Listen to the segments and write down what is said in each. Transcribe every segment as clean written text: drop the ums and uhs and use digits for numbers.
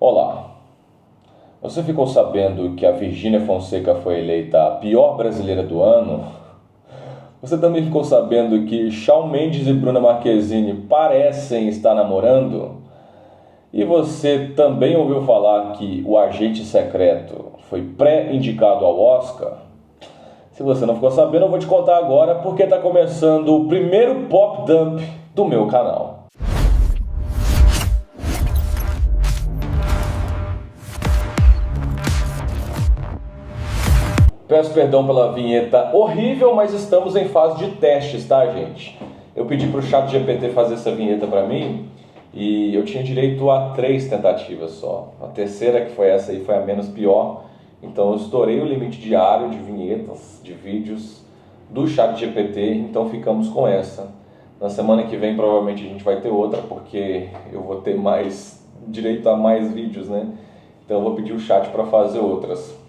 Olá, você ficou sabendo que a Virgínia Fonseca foi eleita a pior brasileira do ano? Você também ficou sabendo que Shawn Mendes e Bruna Marquezine parecem estar namorando? E você também ouviu falar que o Agente Secreto foi pré-indicado ao Oscar? Se você não ficou sabendo, eu vou te contar agora porque está começando o primeiro Pop Dump do meu canal. Peço perdão pela vinheta horrível, mas estamos em fase de testes, tá, gente? Eu pedi para o ChatGPT fazer essa vinheta para mim e eu tinha direito a 3 tentativas só. A terceira, que foi essa aí, foi a menos pior. Então eu estourei o limite diário de vinhetas, de vídeos do ChatGPT, então ficamos com essa. Na semana que vem provavelmente a gente vai ter outra, porque eu vou ter mais direito a mais vídeos, né? Então eu vou pedir o chat para fazer outras.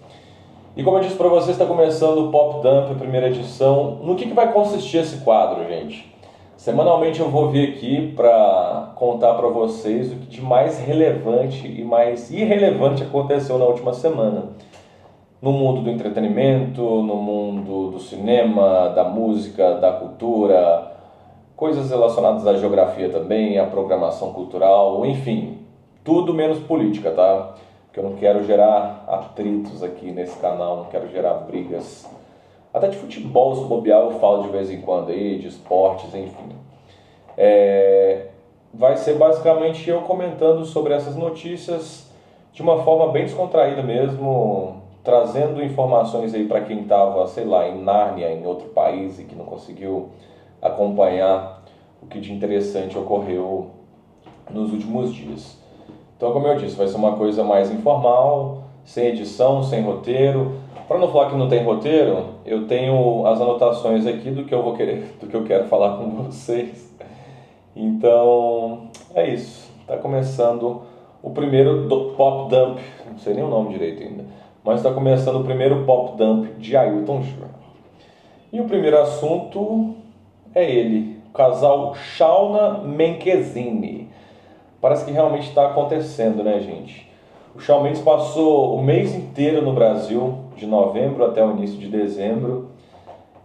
E como eu disse para vocês, está começando o Pop Dump, a primeira edição. No que vai consistir esse quadro, gente? Semanalmente eu vou vir aqui para contar para vocês o que de mais relevante e mais irrelevante aconteceu na última semana. No mundo do entretenimento, no mundo do cinema, da música, da cultura, coisas relacionadas à geografia também, à programação cultural, enfim, tudo menos política, tá? Porque eu não quero gerar atritos aqui nesse canal, não quero gerar brigas. Até de futebol, se bobear, eu falo de vez em quando aí, de esportes, enfim. Vai ser basicamente eu comentando sobre essas notícias de uma forma bem descontraída mesmo, trazendo informações aí para quem estava, sei lá, em Nárnia, em outro país e que não conseguiu acompanhar o que de interessante ocorreu nos últimos dias. Então, como eu disse, vai ser uma coisa mais informal, sem edição, sem roteiro. Para não falar que não tem roteiro, eu tenho as anotações aqui do que eu quero falar com vocês. Então, é isso. Está começando o primeiro Pop Dump, não sei nem o nome direito ainda, mas está começando o primeiro Pop Dump de Ailton Júnior. E o primeiro assunto é ele, o casal Shawn Menkezini. Parece que realmente está acontecendo, né, gente? O Shawn Mendes passou o mês inteiro no Brasil, de novembro até o início de dezembro,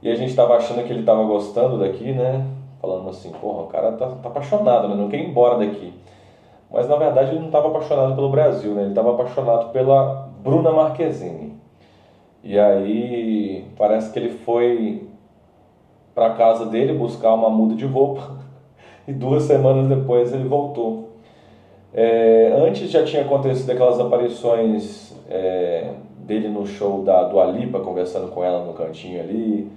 e a gente estava achando que ele estava gostando daqui, né? Falando assim, porra, o cara tá apaixonado, né? Não quer ir embora daqui. Mas na verdade ele não estava apaixonado pelo Brasil, né? Ele estava apaixonado pela Bruna Marquezine. E aí parece que ele foi para casa dele buscar uma muda de roupa e 2 semanas depois ele voltou. Antes já tinha acontecido aquelas aparições dele no show da Dua Lipa, conversando com ela no cantinho ali.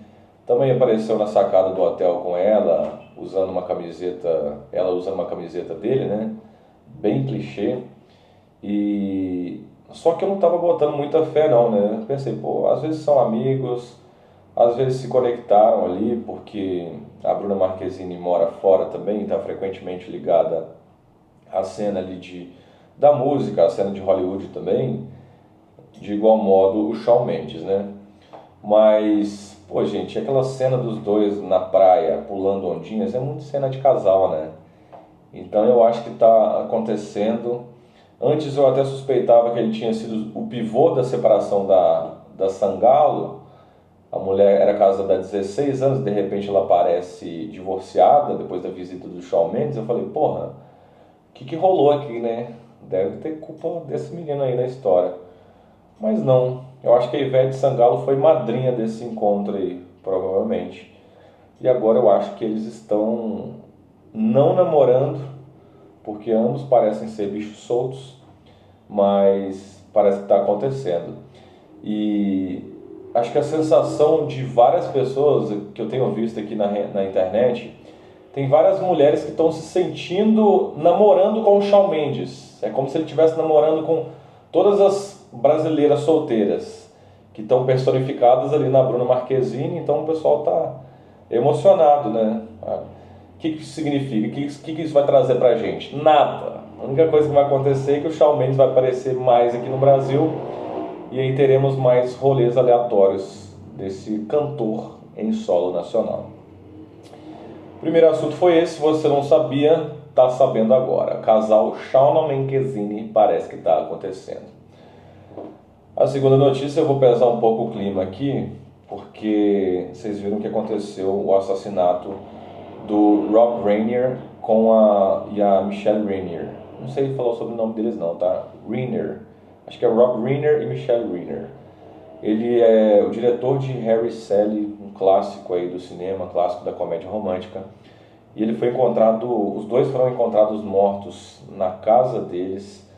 Também apareceu na sacada do hotel com ela, usando uma camiseta dele, né? Bem clichê. Só que eu não estava botando muita fé não, né? Eu pensei, pô, às vezes são amigos, às vezes se conectaram ali, porque a Bruna Marquezine mora fora também, está frequentemente ligada a cena ali da música, a cena de Hollywood também, de igual modo o Shawn Mendes, né? Mas, pô, gente, aquela cena dos dois na praia pulando ondinhas é muito cena de casal, né? Então eu acho que tá acontecendo. Antes eu até suspeitava que ele tinha sido o pivô da separação da Sangalo. A mulher era casada há 16 anos, de repente ela aparece divorciada depois da visita do Shawn Mendes. Eu falei, porra, o que rolou aqui, né? Deve ter culpa desse menino aí na história. Mas não, eu acho que a Ivete Sangalo foi madrinha desse encontro aí, provavelmente. E agora eu acho que eles estão não namorando, porque ambos parecem ser bichos soltos, mas parece que está acontecendo. E acho que a sensação de várias pessoas que eu tenho visto aqui na internet, tem várias mulheres que estão se sentindo namorando com o Shawn Mendes. É como se ele estivesse namorando com todas as brasileiras solteiras, que estão personificadas ali na Bruna Marquezine. Então o pessoal está emocionado, né? O que isso significa? O que isso vai trazer pra gente? Nada. A única coisa que vai acontecer é que o Shawn Mendes vai aparecer mais aqui no Brasil, e aí teremos mais rolês aleatórios desse cantor em solo nacional. Primeiro assunto foi esse, se você não sabia, tá sabendo agora. Casal Shauna Menkezini parece que está acontecendo. A segunda notícia, eu vou pesar um pouco o clima aqui, porque vocês viram que aconteceu o assassinato do Rob Reiner e a Michelle Reiner. Não sei falar sobre o nome deles não, tá? Reiner. Acho que é Rob Reiner e Michelle Reiner. Ele é o diretor de Harry Sally, um clássico aí do cinema, clássico da comédia romântica. E ele foi encontrado, os dois foram encontrados mortos na casa deles.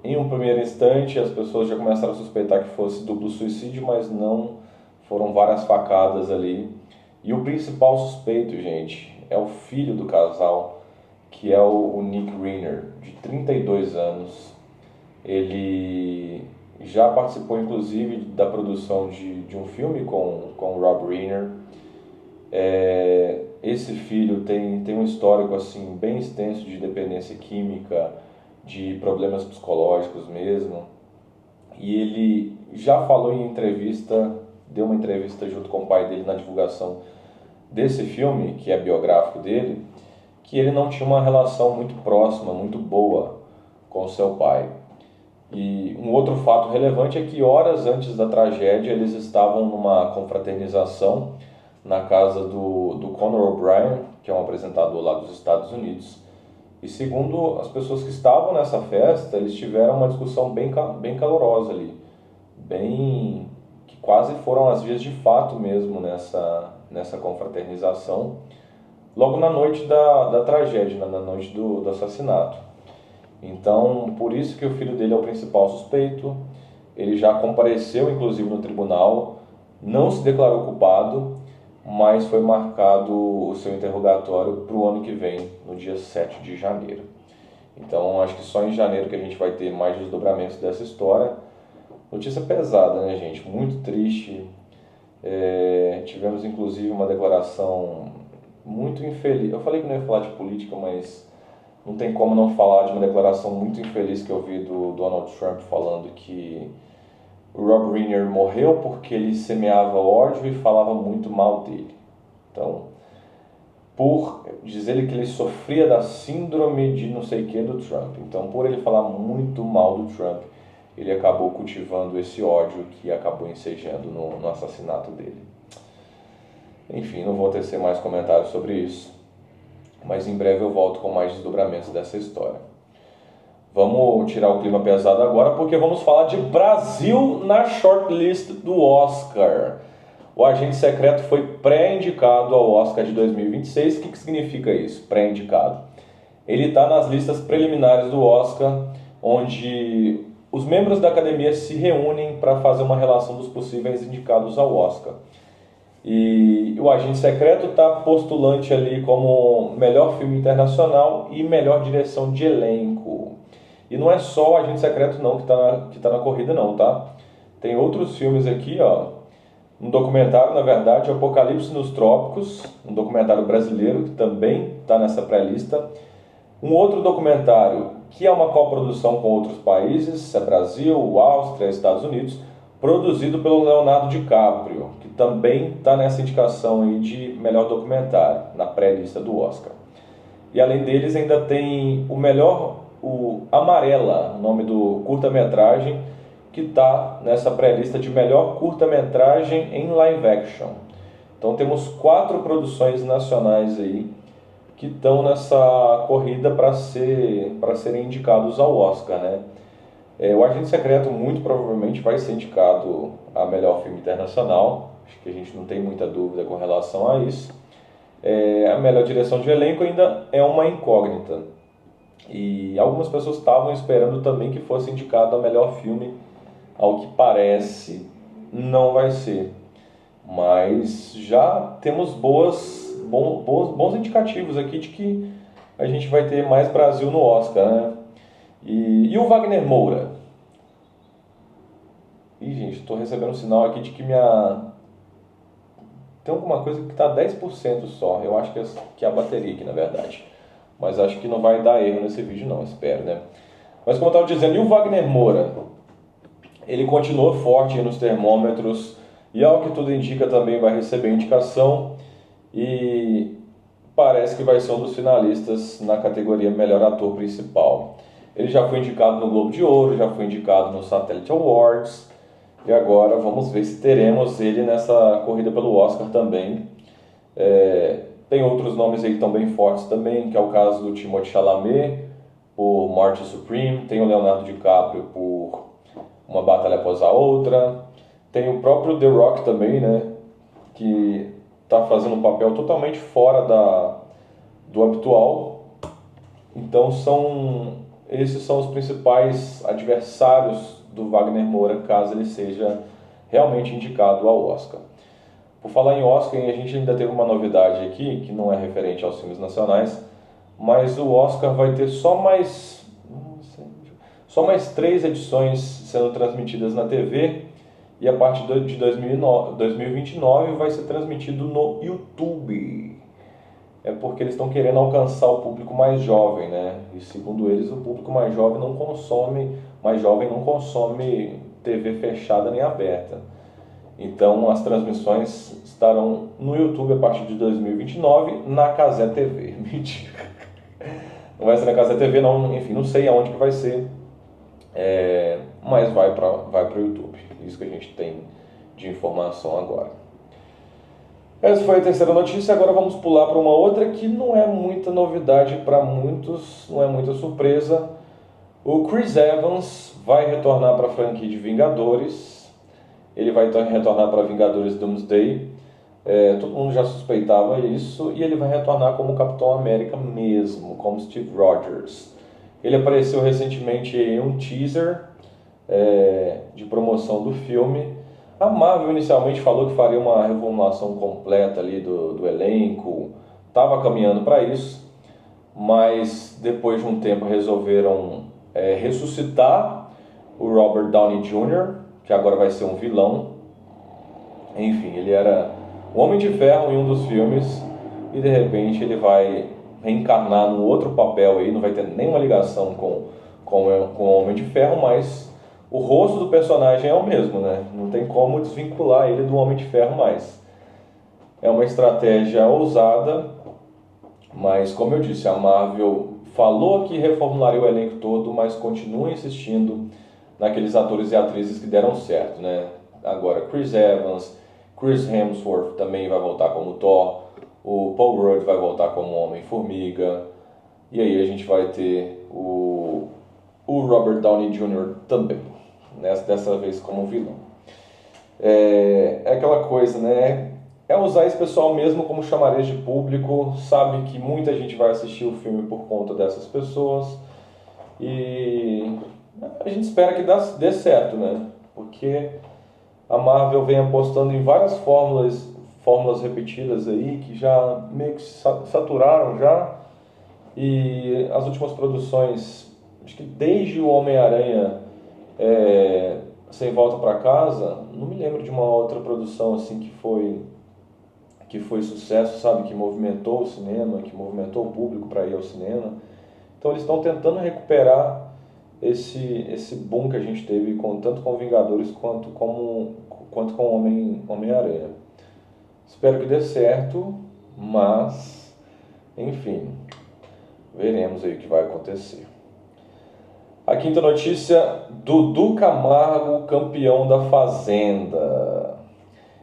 Em um primeiro instante, as pessoas já começaram a suspeitar que fosse duplo suicídio, mas não, foram várias facadas ali. E o principal suspeito, gente, é o filho do casal, que é o Nick Reiner, de 32 anos. Ele já participou, inclusive, da produção de um filme com o Rob Reiner. Esse filho tem um histórico assim, bem extenso de dependência química, de problemas psicológicos mesmo. E ele já falou em entrevista, deu uma entrevista junto com o pai dele na divulgação desse filme, que é biográfico dele, que ele não tinha uma relação muito próxima, muito boa com o seu pai. E um outro fato relevante é que horas antes da tragédia eles estavam numa confraternização na casa do Conor O'Brien, que é um apresentador lá dos Estados Unidos. E segundo as pessoas que estavam nessa festa, eles tiveram uma discussão bem calorosa ali, que quase foram as vias de fato mesmo nessa confraternização, logo na noite da tragédia, na noite do assassinato. Então, por isso que o filho dele é o principal suspeito. Ele já compareceu, inclusive, no tribunal, não se declarou culpado, mas foi marcado o seu interrogatório para o ano que vem, no dia 7 de janeiro. Então, acho que só em janeiro que a gente vai ter mais desdobramentos dessa história. Notícia pesada, né, gente? Muito triste. Tivemos, inclusive, uma declaração muito infeliz. Eu falei que não ia falar de política, mas não tem como não falar de uma declaração muito infeliz que eu vi do Donald Trump falando que o Rob Reiner morreu porque ele semeava ódio e falava muito mal dele. Então, por dizer que ele sofria da síndrome de não sei o que do Trump. Então, por ele falar muito mal do Trump, ele acabou cultivando esse ódio que acabou ensejando no assassinato dele. Enfim, não vou tecer mais comentários sobre isso, mas em breve eu volto com mais desdobramentos dessa história. Vamos tirar o clima pesado agora, porque vamos falar de Brasil na shortlist do Oscar. O Agente Secreto foi pré-indicado ao Oscar de 2026. O que significa isso, pré-indicado? Ele está nas listas preliminares do Oscar, onde os membros da academia se reúnem para fazer uma relação dos possíveis indicados ao Oscar. E o Agente Secreto está postulante ali como melhor filme internacional e melhor direção de elenco. E não é só o Agente Secreto não que tá na corrida não, tá? Tem outros filmes aqui, ó. Um documentário, na verdade, Apocalipse nos Trópicos, um documentário brasileiro que também está nessa pré-lista. Um outro documentário que é uma coprodução com outros países, é Brasil, Áustria, Estados Unidos, produzido pelo Leonardo DiCaprio, que também está nessa indicação aí de melhor documentário, na pré-lista do Oscar. E além deles ainda tem o Amarela, o nome do curta-metragem, que está nessa pré-lista de melhor curta-metragem em live action. Então temos 4 produções nacionais aí que estão nessa corrida para serem indicados ao Oscar, né? O Agente Secreto muito provavelmente vai ser indicado a melhor filme internacional, acho que a gente não tem muita dúvida com relação a isso. A melhor direção de elenco ainda é uma incógnita, e algumas pessoas estavam esperando também que fosse indicado a melhor filme. Ao que parece, não vai ser, mas já temos bons indicativos aqui de que a gente vai ter mais Brasil no Oscar, né? E o Wagner Moura? Gente, estou recebendo um sinal aqui de que tem alguma coisa que está 10% só. Eu acho que é a bateria aqui, na verdade. Mas acho que não vai dar erro nesse vídeo não, espero, né? Mas como eu estava dizendo, e o Wagner Moura? Ele continua forte nos termômetros e, ao que tudo indica, também vai receber indicação. e parece que vai ser um dos finalistas na categoria Melhor Ator Principal. Ele já foi indicado no Globo de Ouro, já foi indicado no Satellite Awards, e agora vamos ver se teremos ele nessa corrida pelo Oscar também. Tem outros nomes aí que estão bem fortes também, que é o caso do Timothée Chalamet, por Marty Supreme, tem o Leonardo DiCaprio por Uma Batalha Após a Outra, tem o próprio The Rock também, né, que está fazendo um papel totalmente fora do habitual. Então esses são os principais adversários do Wagner Moura, caso ele seja realmente indicado ao Oscar. Por falar em Oscar, a gente ainda teve uma novidade aqui, que não é referente aos filmes nacionais, mas o Oscar vai ter só mais 3 edições sendo transmitidas na TV, e a partir de 2029 vai ser transmitido no YouTube. É porque eles estão querendo alcançar o público mais jovem, né? E segundo eles, o público mais jovem não consome TV fechada nem aberta. Então as transmissões estarão no YouTube a partir de 2029 na Cazé TV. Mentira. Não vai ser na Cazé TV não, enfim, não sei aonde que vai ser, mas vai para o YouTube. Isso que a gente tem de informação agora. Essa foi a terceira notícia, agora vamos pular para uma outra que não é muita novidade para muitos, não é muita surpresa. O Chris Evans vai retornar para a franquia de Vingadores, ele vai retornar para Vingadores Doomsday, todo mundo já suspeitava isso, e ele vai retornar como Capitão América mesmo, como Steve Rogers. Ele apareceu recentemente em um teaser de promoção do filme. A Marvel inicialmente falou que faria uma reformulação completa ali do elenco, estava caminhando para isso, mas depois de um tempo resolveram ressuscitar o Robert Downey Jr., que agora vai ser um vilão. Enfim, ele era o Homem de Ferro em um dos filmes e de repente ele vai reencarnar num outro papel aí, não vai ter nenhuma ligação com o Homem de Ferro, mas o rosto do personagem é o mesmo, né? Não tem como desvincular ele do Homem de Ferro mais. É uma estratégia ousada, mas como eu disse, a Marvel falou que reformularia o elenco todo, mas continua insistindo naqueles atores e atrizes que deram certo, né? Agora Chris Evans, Chris Hemsworth também vai voltar como Thor, o Paul Rudd vai voltar como Homem-Formiga, e aí a gente vai ter o Robert Downey Jr. também, dessa vez como vilão. É aquela coisa, né? É usar esse pessoal mesmo como chamariz de público, sabe que muita gente vai assistir o filme por conta dessas pessoas, e a gente espera que dê certo, né? Porque a Marvel vem apostando em várias fórmulas repetidas aí, que já meio que saturaram já, e as últimas produções, acho que desde o Homem-Aranha Sem Volta para Casa, não me lembro de uma outra produção assim que foi sucesso, sabe, que movimentou o cinema, que movimentou o público para ir ao cinema. Então eles estão tentando recuperar esse boom que a gente teve tanto com Vingadores quanto com Homem-Aranha. Espero que dê certo, mas enfim, veremos aí o que vai acontecer. A quinta notícia: Dudu Camargo, campeão da Fazenda.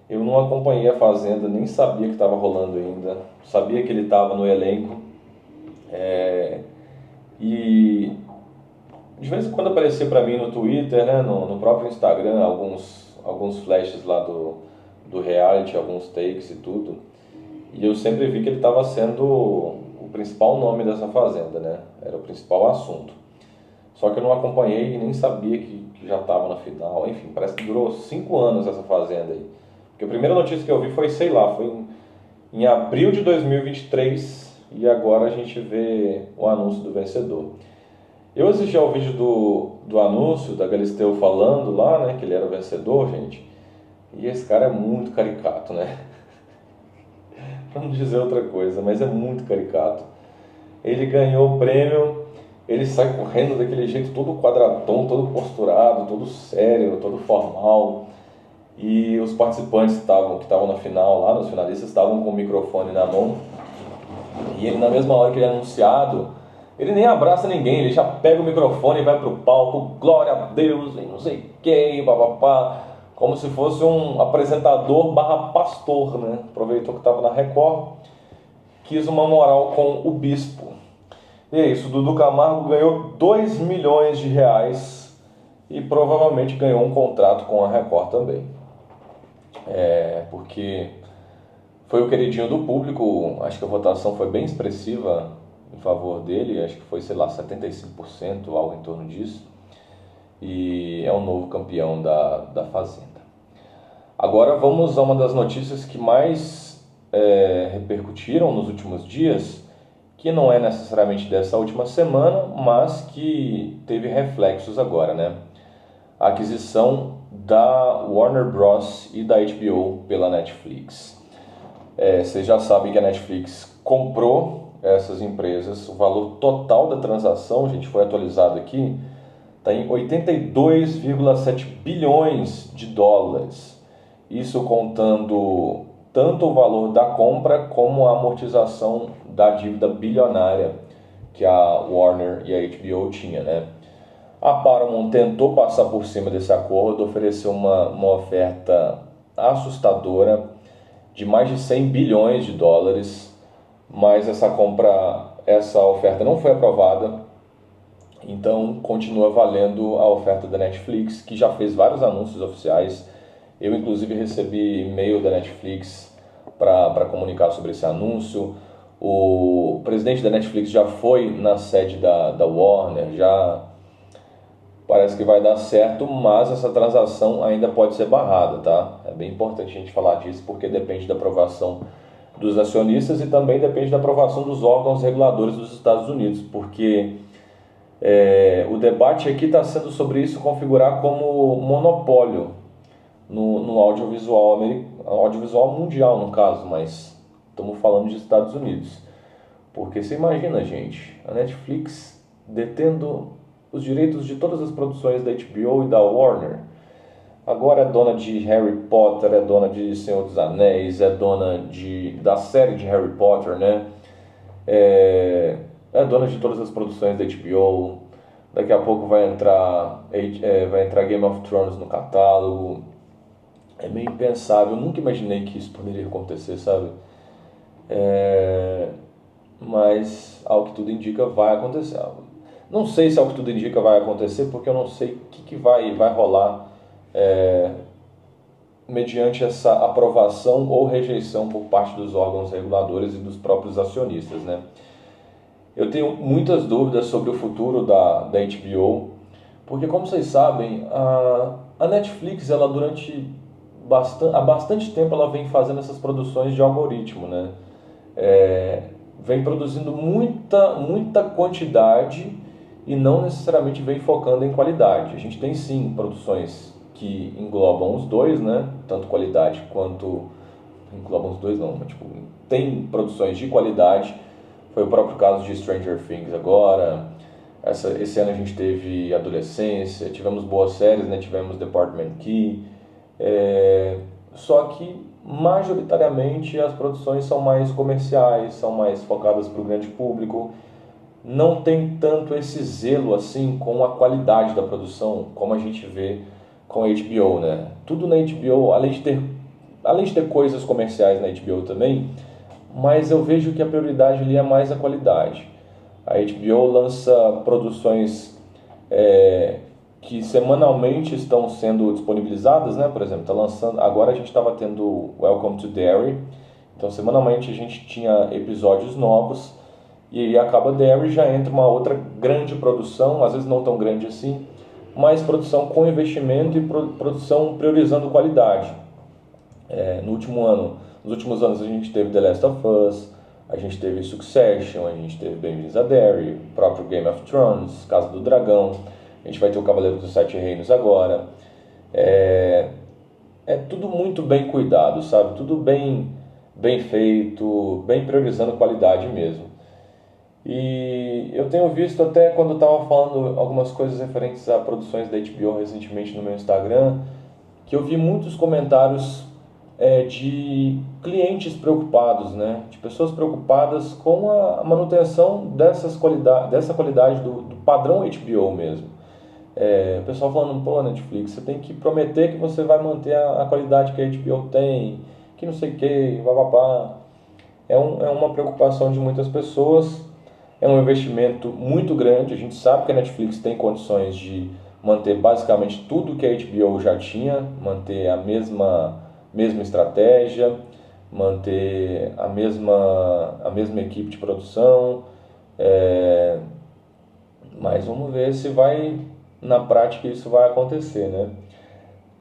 Eu não acompanhei a Fazenda, nem sabia que estava rolando ainda. Sabia que ele estava no elenco. E de vez em quando aparecia para mim no Twitter, né, no próprio Instagram, alguns flashes lá do reality, alguns takes e tudo. E eu sempre vi que ele estava sendo o principal nome dessa Fazenda, né? Era o principal assunto. Só que eu não acompanhei e nem sabia que já estava na final. Enfim, parece que durou 5 anos essa Fazenda aí. Porque a primeira notícia que eu vi foi, sei lá, foi em abril de 2023 e agora a gente vê o anúncio do vencedor. Eu assisti ao vídeo do anúncio, da Galisteu falando lá, né, que ele era o vencedor, gente. E esse cara é muito caricato, né? Pra não dizer outra coisa, mas é muito caricato. Ele ganhou o prêmio, ele sai correndo daquele jeito todo quadradão, todo posturado, todo sério, todo formal. e os participantes que estavam na final lá, os finalistas, estavam com o microfone na mão, e ele, na mesma hora que ele é anunciado, ele nem abraça ninguém, ele já pega o microfone e vai pro palco, glória a Deus, e não sei quem, papapá, como se fosse um apresentador barra pastor, né? Aproveitou que estava na Record, quis uma moral com o bispo. E é isso, Dudu Camargo ganhou 2 milhões de reais e provavelmente ganhou um contrato com a Record também. Porque foi o queridinho do público, acho que a votação foi bem expressiva em favor dele, acho que foi, sei lá, 75%, algo em torno disso. E é o novo campeão da Fazenda. Agora vamos a uma das notícias que mais repercutiram nos últimos dias, que não é necessariamente dessa última semana, mas que teve reflexos agora, né? A aquisição da Warner Bros. E da HBO pela Netflix. Vocês já sabem que a Netflix comprou essas empresas, o valor total da transação, gente, foi atualizado aqui, está em 82,7 bilhões de dólares. Isso contando tanto o valor da compra como a amortização da dívida bilionária que a Warner e a HBO tinha, né? A Paramount tentou passar por cima desse acordo, ofereceu uma oferta assustadora de mais de 100 bilhões de dólares, mas essa oferta não foi aprovada, então continua valendo a oferta da Netflix, que já fez vários anúncios oficiais. Eu inclusive recebi e-mail da Netflix para comunicar sobre esse anúncio. O presidente da Netflix já foi na sede da Warner, já parece que vai dar certo, mas essa transação ainda pode ser barrada, tá? É bem importante a gente falar disso, porque depende da aprovação dos acionistas e também depende da aprovação dos órgãos reguladores dos Estados Unidos, porque o debate aqui está sendo sobre isso configurar como monopólio no audiovisual mundial, no caso, mas estamos falando de Estados Unidos. Porque você imagina, gente, a Netflix detendo os direitos de todas as produções da HBO e da Warner. Agora é dona de Harry Potter, é dona de Senhor dos Anéis, é dona da série de Harry Potter, né? É dona de todas as produções da HBO. Daqui a pouco vai entrar Game of Thrones no catálogo. É meio impensável, eu nunca imaginei que isso poderia acontecer, sabe? Mas, ao que tudo indica, vai acontecer. Não sei se ao que tudo indica vai acontecer, porque eu não sei o que vai rolar mediante essa aprovação ou rejeição por parte dos órgãos reguladores e dos próprios acionistas, né? Eu tenho muitas dúvidas sobre o futuro da HBO, porque, como vocês sabem, a Netflix, ela há bastante tempo, ela vem fazendo essas produções de algoritmo, né? Vem produzindo muita quantidade e não necessariamente vem focando em qualidade. A gente tem sim produções que englobam os dois, né? Tanto qualidade quanto... Englobam os dois não, mas tipo, tem produções de qualidade. Foi o próprio caso de Stranger Things agora. Esse ano a gente teve Adolescência, tivemos boas séries, né? Tivemos Department Key. Só que majoritariamente as produções são mais comerciais, são mais focadas para o grande público. Não tem tanto esse zelo assim com a qualidade da produção como a gente vê com a HBO, né? Tudo na HBO, além de ter coisas comerciais na HBO também, mas eu vejo que a prioridade ali é mais a qualidade. A HBO lança produções que semanalmente estão sendo disponibilizadas, né? Por exemplo, tá lançando, agora a gente estava tendo Welcome to Derry, então semanalmente a gente tinha episódios novos, e aí acaba Derry, já entra uma outra grande produção, às vezes não tão grande assim, mas produção com investimento e produção priorizando qualidade. Nos últimos anos a gente teve The Last of Us, a gente teve Succession, a gente teve Bem-vindos a Derry, o próprio Game of Thrones, Casa do Dragão, a gente vai ter o Cavaleiro dos Sete Reinos agora. É tudo muito bem cuidado, sabe? Tudo bem feito, bem priorizando qualidade mesmo. E eu tenho visto até quando eu estava falando algumas coisas referentes a produções da HBO recentemente no meu Instagram, que eu vi muitos comentários de clientes preocupados, né? De pessoas preocupadas com a manutenção dessa qualidade do padrão HBO mesmo. O pessoal falando, pô, Netflix, você tem que prometer que você vai manter a qualidade que a HBO tem, que não sei o que, papapá. É uma preocupação de muitas pessoas, é um investimento muito grande. A gente sabe que a Netflix tem condições de manter basicamente tudo que a HBO já tinha, manter mesma estratégia, manter a mesma equipe de produção, mas vamos ver se na prática isso vai acontecer, né?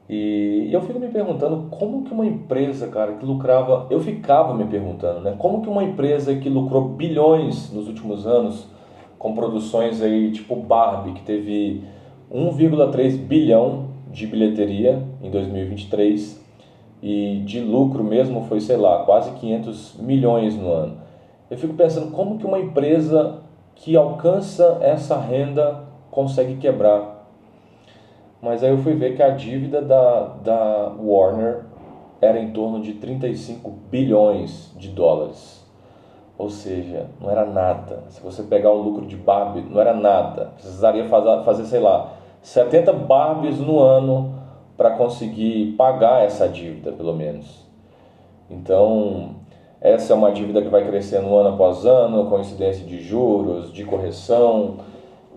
E eu fico me perguntando como que uma empresa, cara, que lucrava, eu ficava me perguntando, né? Como que uma empresa que lucrou bilhões nos últimos anos, com produções aí tipo Barbie, que teve 1,3 bilhão de bilheteria em 2023 e de lucro mesmo foi, sei lá, quase 500 milhões no ano. Eu fico pensando como que uma empresa que alcança essa renda consegue quebrar. Mas aí eu fui ver que a dívida da Warner era em torno de 35 bilhões de dólares. Ou seja, não era nada. Se você pegar o lucro de Barbie, não era nada. Precisaria fazer, sei lá, 70 Barbies no ano para conseguir pagar essa dívida, pelo menos. Então, essa é uma dívida que vai crescendo ano após ano, com incidência de juros, de correção,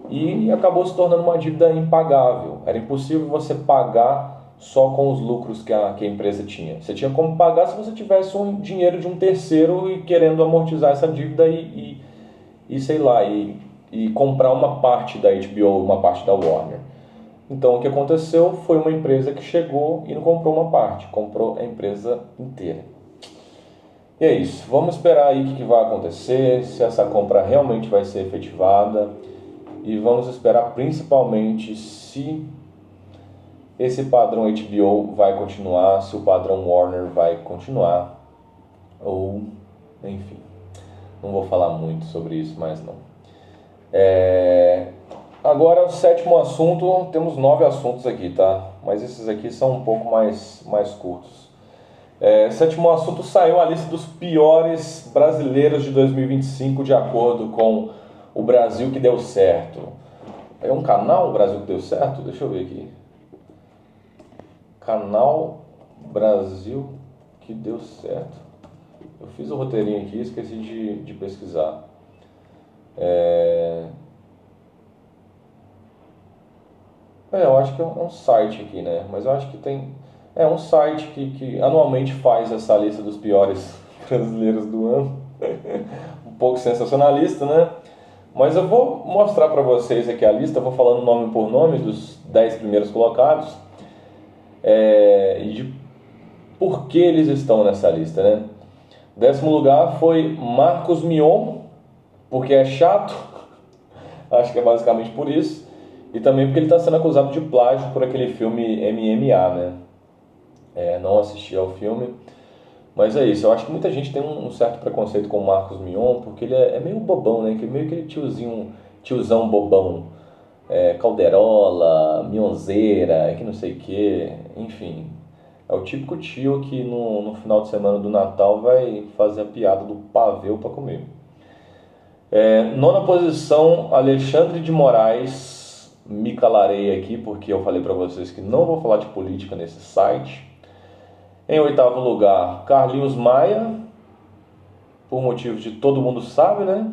e acabou se tornando uma dívida impagável. Era impossível você pagar só com os lucros que a empresa tinha. Você tinha como pagar se você tivesse um dinheiro de um terceiro e querendo amortizar essa dívida e sei lá, e comprar uma parte da HBO, uma parte da Warner. Então o que aconteceu foi uma empresa que chegou e não comprou uma parte, comprou a empresa inteira. E é isso, vamos esperar aí o que vai acontecer, se essa compra realmente vai ser efetivada. E vamos esperar principalmente se esse padrão HBO vai continuar, se o padrão Warner vai continuar, ou, enfim, não vou falar muito sobre isso mais não. Agora, o sétimo assunto, temos 9 assuntos aqui, tá? Mas esses aqui são um pouco mais curtos. Sétimo assunto, saiu a lista dos piores brasileiros de 2025 de acordo com o Brasil que deu certo. É um canal, o Brasil que deu certo? Deixa eu ver aqui. Canal Brasil que deu certo. Eu fiz o roteirinho aqui e esqueci de pesquisar. Eu acho que é um site aqui, né? Mas eu acho que tem... É um site que anualmente faz essa lista dos piores brasileiros do ano. Um pouco sensacionalista, né? Mas eu vou mostrar para vocês aqui a lista, vou falando nome por nome dos 10 primeiros colocados e de por que eles estão nessa lista, né? 10º lugar foi Marcos Mion, porque é chato, acho que é basicamente por isso, e também porque ele está sendo acusado de plágio por aquele filme MMA, né? Não assisti ao filme, mas é isso. Eu acho que muita gente tem um certo preconceito com o Marcos Mion, porque ele é meio bobão, né? Meio aquele tiozão bobão, calderola, mionzeira, que não sei o que, enfim. É o típico tio que no final de semana do Natal vai fazer a piada do pavê para comer. 9ª posição, Alexandre de Moraes. Me calarei aqui porque eu falei para vocês que não vou falar de política nesse site. Em 8º lugar, Carlinhos Maia, por motivos de todo mundo sabe, né?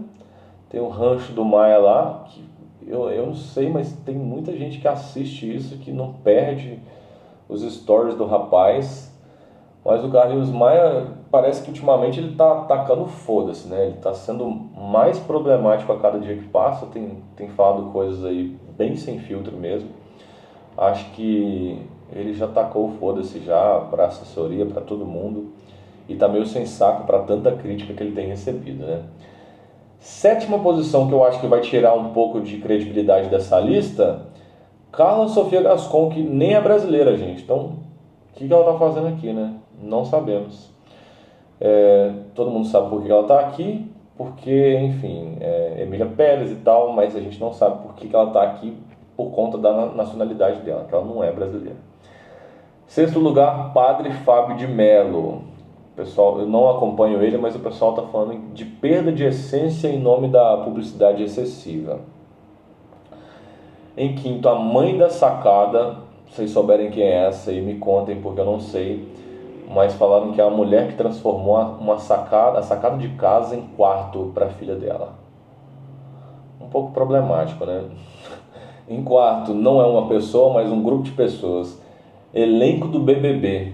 Tem o rancho do Maia lá, que eu não sei, mas tem muita gente que assiste isso, que não perde os stories do rapaz. Mas o Carlinhos Maia parece que ultimamente ele tá atacando foda-se, né? Ele tá sendo mais problemático a cada dia que passa, tem falado coisas aí bem sem filtro mesmo. Acho que ele já tacou foda-se já pra assessoria, pra todo mundo, e tá meio sem saco pra tanta crítica que ele tem recebido, né? 7ª posição, que eu acho que vai tirar um pouco de credibilidade dessa lista, Carla Sofia Gascon, que nem é brasileira, gente. Então, o que ela tá fazendo aqui, né? Não sabemos. Todo mundo sabe por que ela tá aqui, porque, enfim, Emília Pérez e tal, mas a gente não sabe por que ela tá aqui por conta da nacionalidade dela, que ela não é brasileira. Sexto lugar, Padre Fábio de Mello. Pessoal, eu não acompanho ele, mas o pessoal está falando de perda de essência em nome da publicidade excessiva. Em quinto, a Mãe da Sacada. Se vocês souberem quem é essa aí, me contem, porque eu não sei. Mas falaram que é a mulher que transformou a sacada de casa em quarto para a filha dela. Um pouco problemático, né? Em quarto, não é uma pessoa, mas um grupo de pessoas. Elenco do BBB.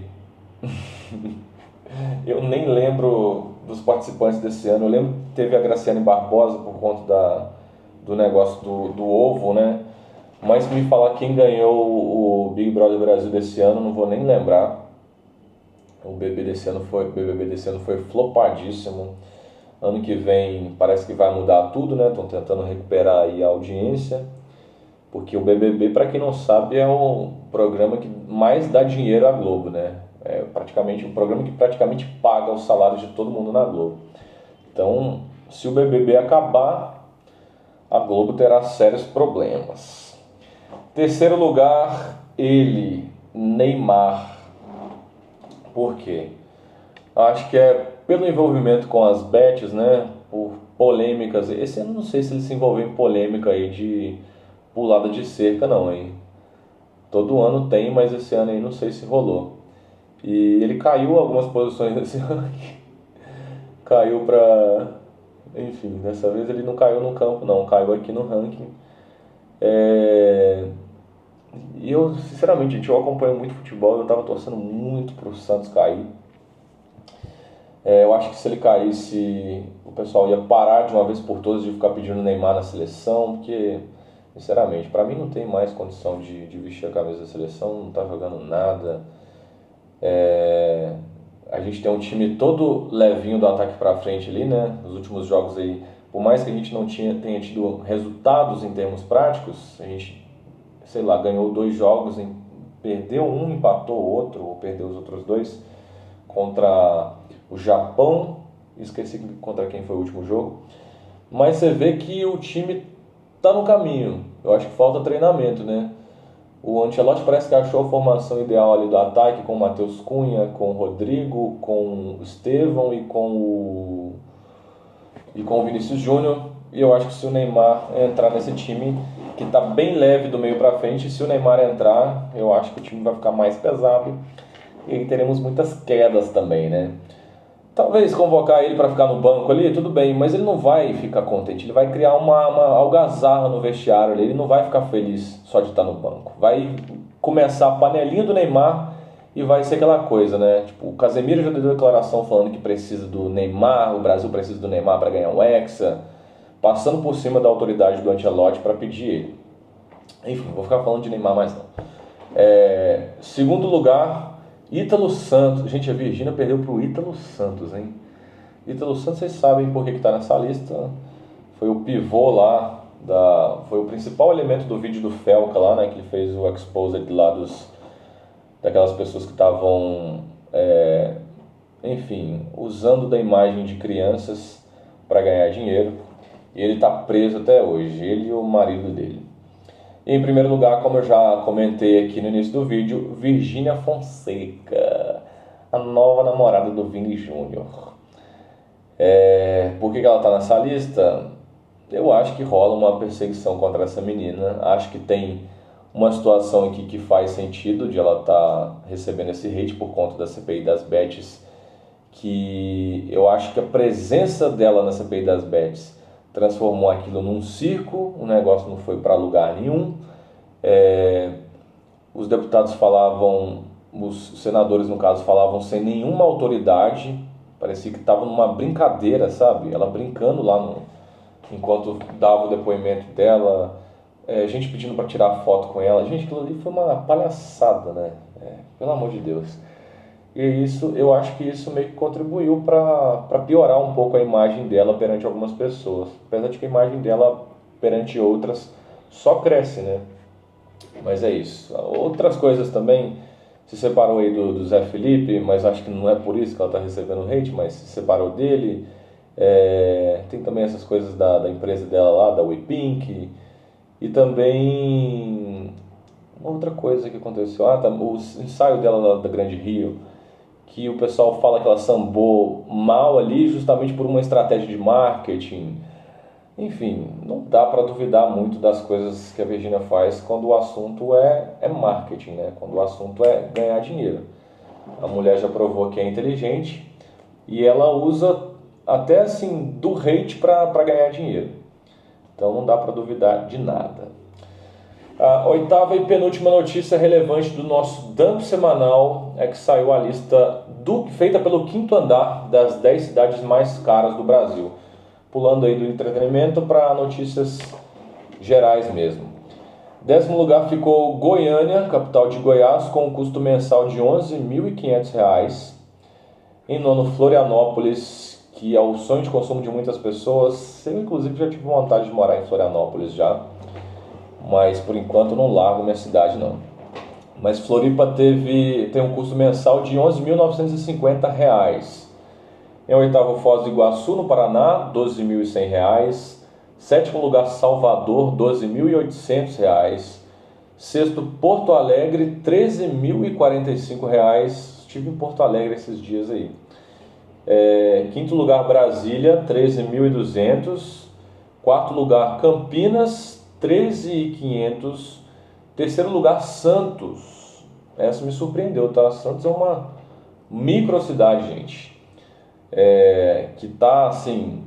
Eu nem lembro dos participantes desse ano. Eu lembro que teve a Graciane Barbosa por conta do negócio do ovo, né? Mas se me falar quem ganhou o Big Brother Brasil desse ano, não vou nem lembrar. O BBB desse ano foi flopadíssimo. Ano que vem parece que vai mudar tudo, né? Estão tentando recuperar aí a audiência. Porque o BBB, para quem não sabe, é o programa que mais dá dinheiro à Globo, né? É praticamente um programa que praticamente paga os salários de todo mundo na Globo. Então, se o BBB acabar, a Globo terá sérios problemas. Terceiro lugar, ele, Neymar. Por quê? Acho que é pelo envolvimento com as bets, né? Por polêmicas. Esse ano não sei se ele se envolveu em polêmica aí de pulada de cerca não, hein? Todo ano tem, mas esse ano aí não sei se rolou. E ele caiu algumas posições nesse ranking. Caiu pra... Enfim, dessa vez ele não caiu no campo não, caiu aqui no ranking. E eu, sinceramente, gente, eu acompanho muito futebol, eu tava torcendo muito pro Santos cair. Eu acho que se ele caísse, o pessoal ia parar de uma vez por todas de ficar pedindo Neymar na seleção, porque, sinceramente, pra mim não tem mais condição de vestir a camisa da seleção, não tá jogando nada. A gente tem um time todo levinho do ataque pra frente ali, né? Nos últimos jogos aí, por mais que a gente não tenha tido resultados em termos práticos, a gente, sei lá, ganhou 2 jogos, perdeu um, empatou o outro, ou perdeu os outros 2 contra o Japão, esqueci contra quem foi o último jogo, mas você vê que o time tá no caminho. Eu acho que falta treinamento, né? O Ancelotti parece que achou a formação ideal ali do ataque com o Matheus Cunha, com o Rodrigo, com o Estevão e com o Vinícius Júnior. E eu acho que se o Neymar entrar nesse time que está bem leve do meio para frente, se o Neymar entrar, eu acho que o time vai ficar mais pesado e aí teremos muitas quedas também, né? Talvez convocar ele para ficar no banco ali, tudo bem, mas ele não vai ficar contente, ele vai criar uma algazarra no vestiário ali, ele não vai ficar feliz só de estar no banco. Vai começar a panelinha do Neymar e vai ser aquela coisa, né? Tipo, o Casemiro já deu declaração falando que precisa do Neymar, o Brasil precisa do Neymar para ganhar um Hexa, passando por cima da autoridade do Ancelotti para pedir ele. Enfim, não vou ficar falando de Neymar mais não. Segundo lugar, Ítalo Santos. Gente, a Virgínia perdeu pro Ítalo Santos, hein? Ítalo Santos, vocês sabem por que tá nessa lista. Foi o pivô lá, foi o principal elemento do vídeo do Felca lá, né? Que ele fez o exposed lá daquelas pessoas que estavam, enfim, usando da imagem de crianças para ganhar dinheiro. E ele tá preso até hoje, ele e o marido dele. E em primeiro lugar, como eu já comentei aqui no início do vídeo, Virgínia Fonseca, a nova namorada do Vini Júnior. Por que ela está nessa lista? Eu acho que rola uma perseguição contra essa menina. Acho que tem uma situação aqui que faz sentido de ela estar recebendo esse hate por conta da CPI das bets, que eu acho que a presença dela na CPI das bets transformou aquilo num circo, o negócio não foi para lugar nenhum. Os deputados falavam, os senadores no caso falavam sem nenhuma autoridade, parecia que estava numa brincadeira, sabe? Ela brincando lá enquanto dava o depoimento dela, gente pedindo para tirar foto com ela. Gente, aquilo ali foi uma palhaçada, né? Pelo amor de Deus. E isso, eu acho que isso meio que contribuiu para piorar um pouco a imagem dela perante algumas pessoas. Apesar de que a imagem dela perante outras só cresce, né? Mas é isso. Outras coisas também, se separou aí do Zé Felipe, mas acho que não é por isso que ela está recebendo hate, mas se separou dele. Tem também essas coisas da empresa dela lá, da WePink. E também outra coisa que aconteceu. Tá, o ensaio dela da Grande Rio, que o pessoal fala que ela sambou mal ali justamente por uma estratégia de marketing. Enfim, não dá para duvidar muito das coisas que a Virgínia faz quando o assunto é marketing, né? Quando o assunto é ganhar dinheiro. A mulher já provou que é inteligente e ela usa até assim do hate para ganhar dinheiro. Então não dá para duvidar de nada. A oitava e penúltima notícia relevante do nosso dump semanal é que saiu a lista feita pelo Quinto Andar das 10 cidades mais caras do Brasil. Pulando aí do entretenimento para notícias gerais mesmo. 10º lugar ficou Goiânia, capital de Goiás, com um custo mensal de R$ 11.500. Em nono, Florianópolis, que é o sonho de consumo de muitas pessoas. Eu, inclusive, já tive vontade de morar em Florianópolis já, mas por enquanto não largo minha cidade não. Mas Floripa tem um custo mensal de R$ 11.950. Em oitavo, Foz do Iguaçu, no Paraná, R$ 12.100. Sétimo lugar, Salvador, R$ 12.800. Sexto, Porto Alegre, R$ 13.045. Estive em Porto Alegre esses dias aí. Quinto lugar, Brasília, 13.200. Quarto lugar, Campinas, 13.500. Terceiro lugar, Santos. Essa me surpreendeu, tá? Santos é uma microcidade, gente. Que está assim,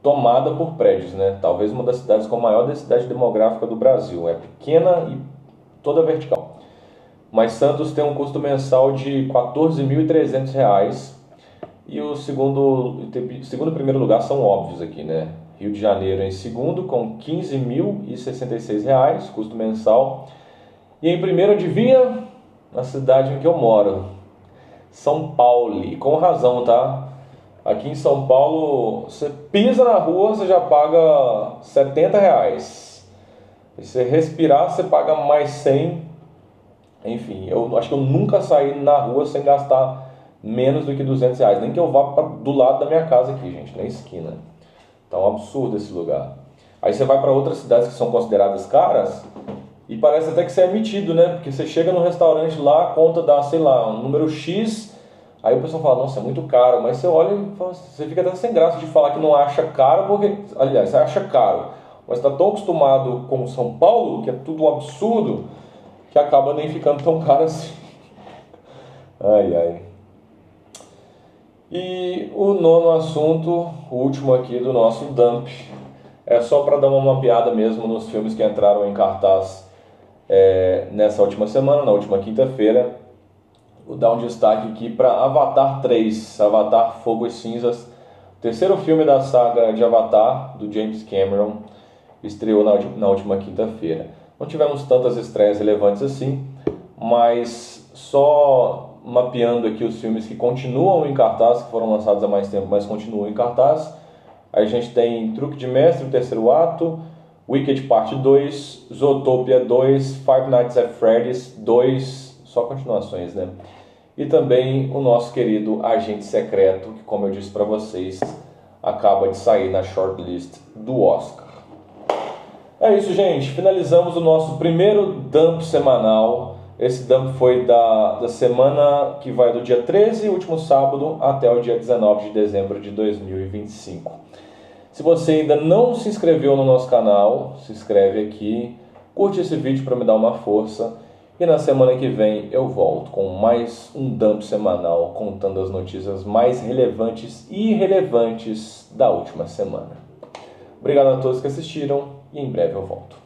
tomada por prédios, né? Talvez uma das cidades com a maior densidade demográfica do Brasil. É pequena e toda vertical. Mas Santos tem um custo mensal de R$ 14.300. E o segundo e primeiro lugar são óbvios aqui, né? Rio de Janeiro em segundo com R$ 15.066, custo mensal. E em primeiro, adivinha? Na cidade em que eu moro, São Paulo. E com razão, tá? Aqui em São Paulo, você pisa na rua, você já paga R$ 70. Se você respirar, você paga mais 100. Enfim, eu acho que eu nunca saí na rua sem gastar menos do que R$ 200. Nem que eu vá do lado da minha casa aqui, gente, na esquina. Tá um absurdo esse lugar. Aí você vai para outras cidades que são consideradas caras e parece até que você é metido, né? Porque você chega no restaurante lá, a conta dá, sei lá, um número X. Aí o pessoal fala, nossa, é muito caro, mas você olha e fala, você fica até sem graça de falar que não acha caro, porque, aliás, você acha caro, mas está tão acostumado com São Paulo, que é tudo um absurdo, que acaba nem ficando tão caro assim. Ai, ai. E o nono assunto, o último aqui do nosso dump, é só para dar uma mapeada mesmo nos filmes que entraram em cartaz nessa última semana, na última quinta-feira. Vou dar um destaque aqui para Avatar 3, Avatar Fogo e Cinzas, terceiro filme da saga de Avatar, do James Cameron, estreou na última quinta-feira. Não tivemos tantas estreias relevantes assim, mas só mapeando aqui os filmes que continuam em cartaz, que foram lançados há mais tempo, mas continuam em cartaz. A gente tem Truque de Mestre, o terceiro ato, Wicked Parte 2, Zootopia 2, Five Nights at Freddy's 2, só continuações, né? E também o nosso querido Agente Secreto, que, como eu disse para vocês, acaba de sair na shortlist do Oscar. É isso, gente. Finalizamos o nosso primeiro dump semanal. Esse dump foi da semana que vai do dia 13, último sábado, até o dia 19 de dezembro de 2025. Se você ainda não se inscreveu no nosso canal, se inscreve aqui, curte esse vídeo para me dar uma força. E na semana que vem eu volto com mais um dump semanal contando as notícias mais relevantes e irrelevantes da última semana. Obrigado a todos que assistiram e em breve eu volto.